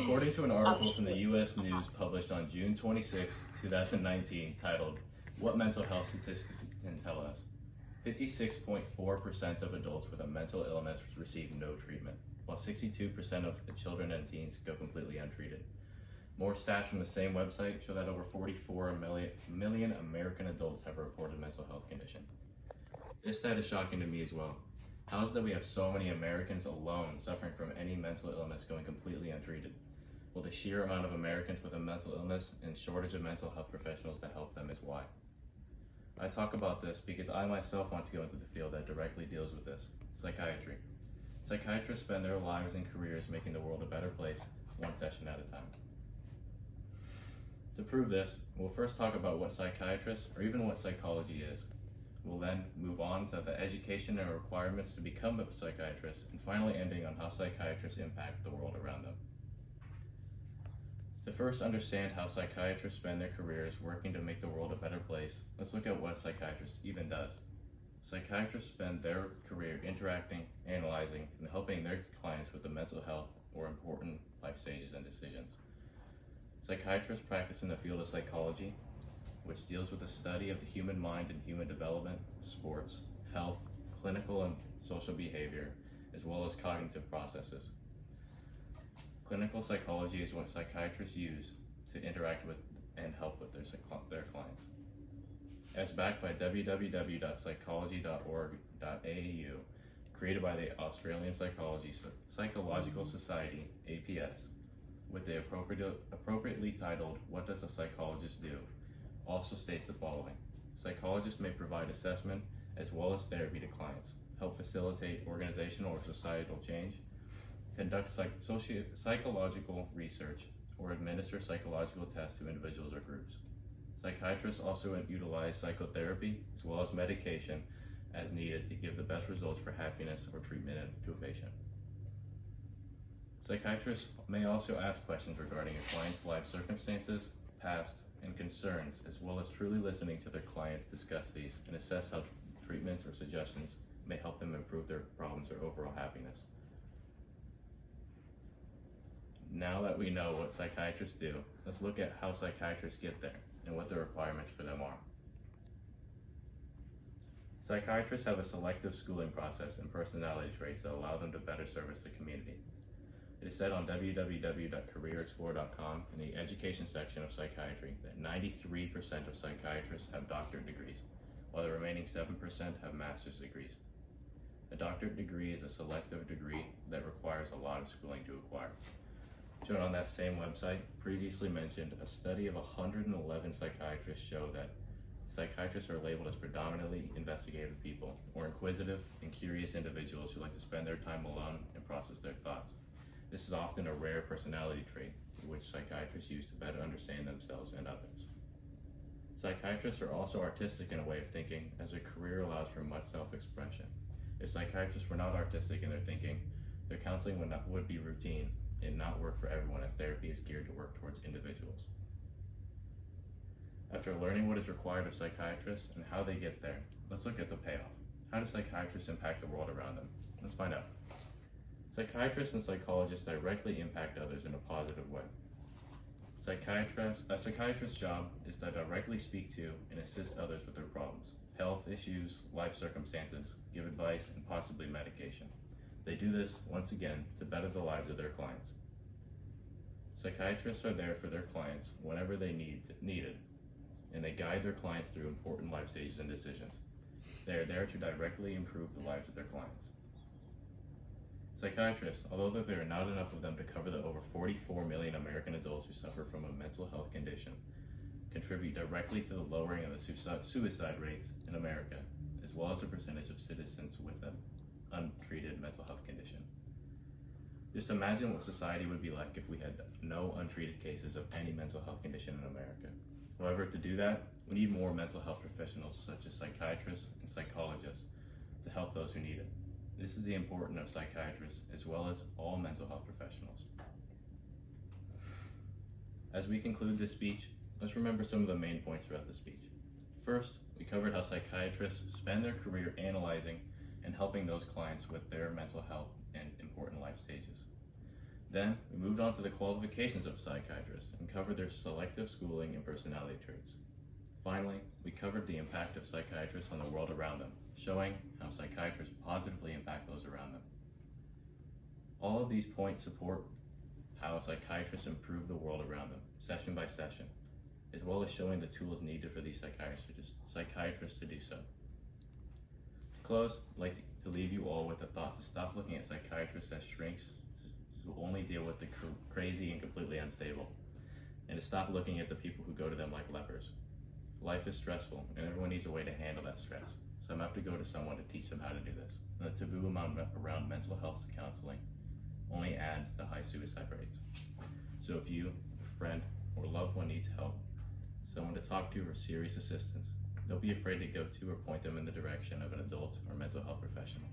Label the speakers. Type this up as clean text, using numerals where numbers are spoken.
Speaker 1: According to an article from the U.S. News published on June 26, 2019, titled, "What Mental Health Statistics Can Tell Us," 56.4% of adults with a mental illness receive no treatment, while 62% of the children and teens go completely untreated. More stats from the same website show that over 44 million American adults have a reported mental health condition. This stat is shocking to me as well. How is it that we have so many Americans alone suffering from any mental illness going completely untreated? Well, the sheer amount of Americans with a mental illness and shortage of mental health professionals to help them is why. I talk about this because I myself want to go into the field that directly deals with this, psychiatry. Psychiatrists spend their lives and careers making the world a better place, one session at a time. To prove this, we'll first talk about what psychiatrists, or even what psychology is. We'll then move on to the education and requirements to become a psychiatrist, and finally ending on how psychiatrists impact the world around them. To first understand how psychiatrists spend their careers working to make the world a better place, let's look at what a psychiatrist even does. Psychiatrists spend their career interacting, analyzing, and helping their clients with the mental health or important life stages and decisions. Psychiatrists practice in the field of psychology, which deals with the study of the human mind and human development, sports, health, clinical and social behavior, as well as cognitive processes. Clinical psychology is what psychiatrists use to interact with and help with their clients. As backed by www.psychology.org.au, created by the Australian Psychological Society, APS, with the appropriately titled, "What Does a Psychologist Do?" also states the following: psychologists may provide assessment as well as therapy to clients, help facilitate organizational or societal change, conduct psychological research, or administer psychological tests to individuals or groups. Psychiatrists also utilize psychotherapy as well as medication as needed to give the best results for happiness or treatment to a patient. Psychiatrists may also ask questions regarding a client's life circumstances, past, and concerns, as well as truly listening to their clients discuss these and assess how treatments or suggestions may help them improve their problems or overall happiness. Now that we know what psychiatrists do, let's look at how psychiatrists get there and what the requirements for them are. Psychiatrists have a selective schooling process and personality traits that allow them to better service the community. It is said on www.careerexplore.com in the education section of psychiatry that 93% of psychiatrists have doctorate degrees, while the remaining 7% have master's degrees. A doctorate degree is a selective degree that requires a lot of schooling to acquire. Shown on that same website, previously mentioned, a study of 111 psychiatrists show that psychiatrists are labeled as predominantly investigative people, or inquisitive and curious individuals who like to spend their time alone and process their thoughts. This is often a rare personality trait, which psychiatrists use to better understand themselves and others. Psychiatrists are also artistic in a way of thinking, as their career allows for much self-expression. If psychiatrists were not artistic in their thinking, their counseling would be routine and not work for everyone, as therapy is geared to work towards individuals. After learning what is required of psychiatrists and how they get there, let's look at the payoff. How do psychiatrists impact the world around them? Let's find out. Psychiatrists and psychologists directly impact others in a positive way. A psychiatrist's job is to directly speak to and assist others with their problems, health issues, life circumstances, give advice, and possibly medication. They do this, once again, to better the lives of their clients. Psychiatrists are there for their clients whenever they needed, and they guide their clients through important life stages and decisions. They are there to directly improve the lives of their clients. Psychiatrists, although there are not enough of them to cover the over 44 million American adults who suffer from a mental health condition, contribute directly to the lowering of the suicide rates in America, as well as the percentage of citizens with an untreated mental health condition. Just imagine what society would be like if we had no untreated cases of any mental health condition in America. However, to do that, we need more mental health professionals such as psychiatrists and psychologists to help those who need it. This is the importance of psychiatrists as well as all mental health professionals. As we conclude this speech, let's remember some of the main points throughout the speech. First, we covered how psychiatrists spend their career analyzing and helping those clients with their mental health and important life stages. Then, we moved on to the qualifications of a psychiatrist and covered their selective schooling and personality traits. Finally, we covered the impact of psychiatrists on the world around them, showing how psychiatrists positively impact those around them. All of these points support how psychiatrists improve the world around them, session by session, as well as showing the tools needed for these psychiatrists to do so. To close, I'd like to leave you all with the thought to stop looking at psychiatrists as shrinks who only deal with the crazy and completely unstable, and to stop looking at the people who go to them like lepers. Life is stressful, and everyone needs a way to handle that stress, so I'm going to have to go to someone to teach them how to do this. And the taboo around mental health counseling only adds to high suicide rates. So if you, a friend, or loved one needs help, someone to talk to, or serious assistance, don't be afraid to go to or point them in the direction of an adult or mental health professional.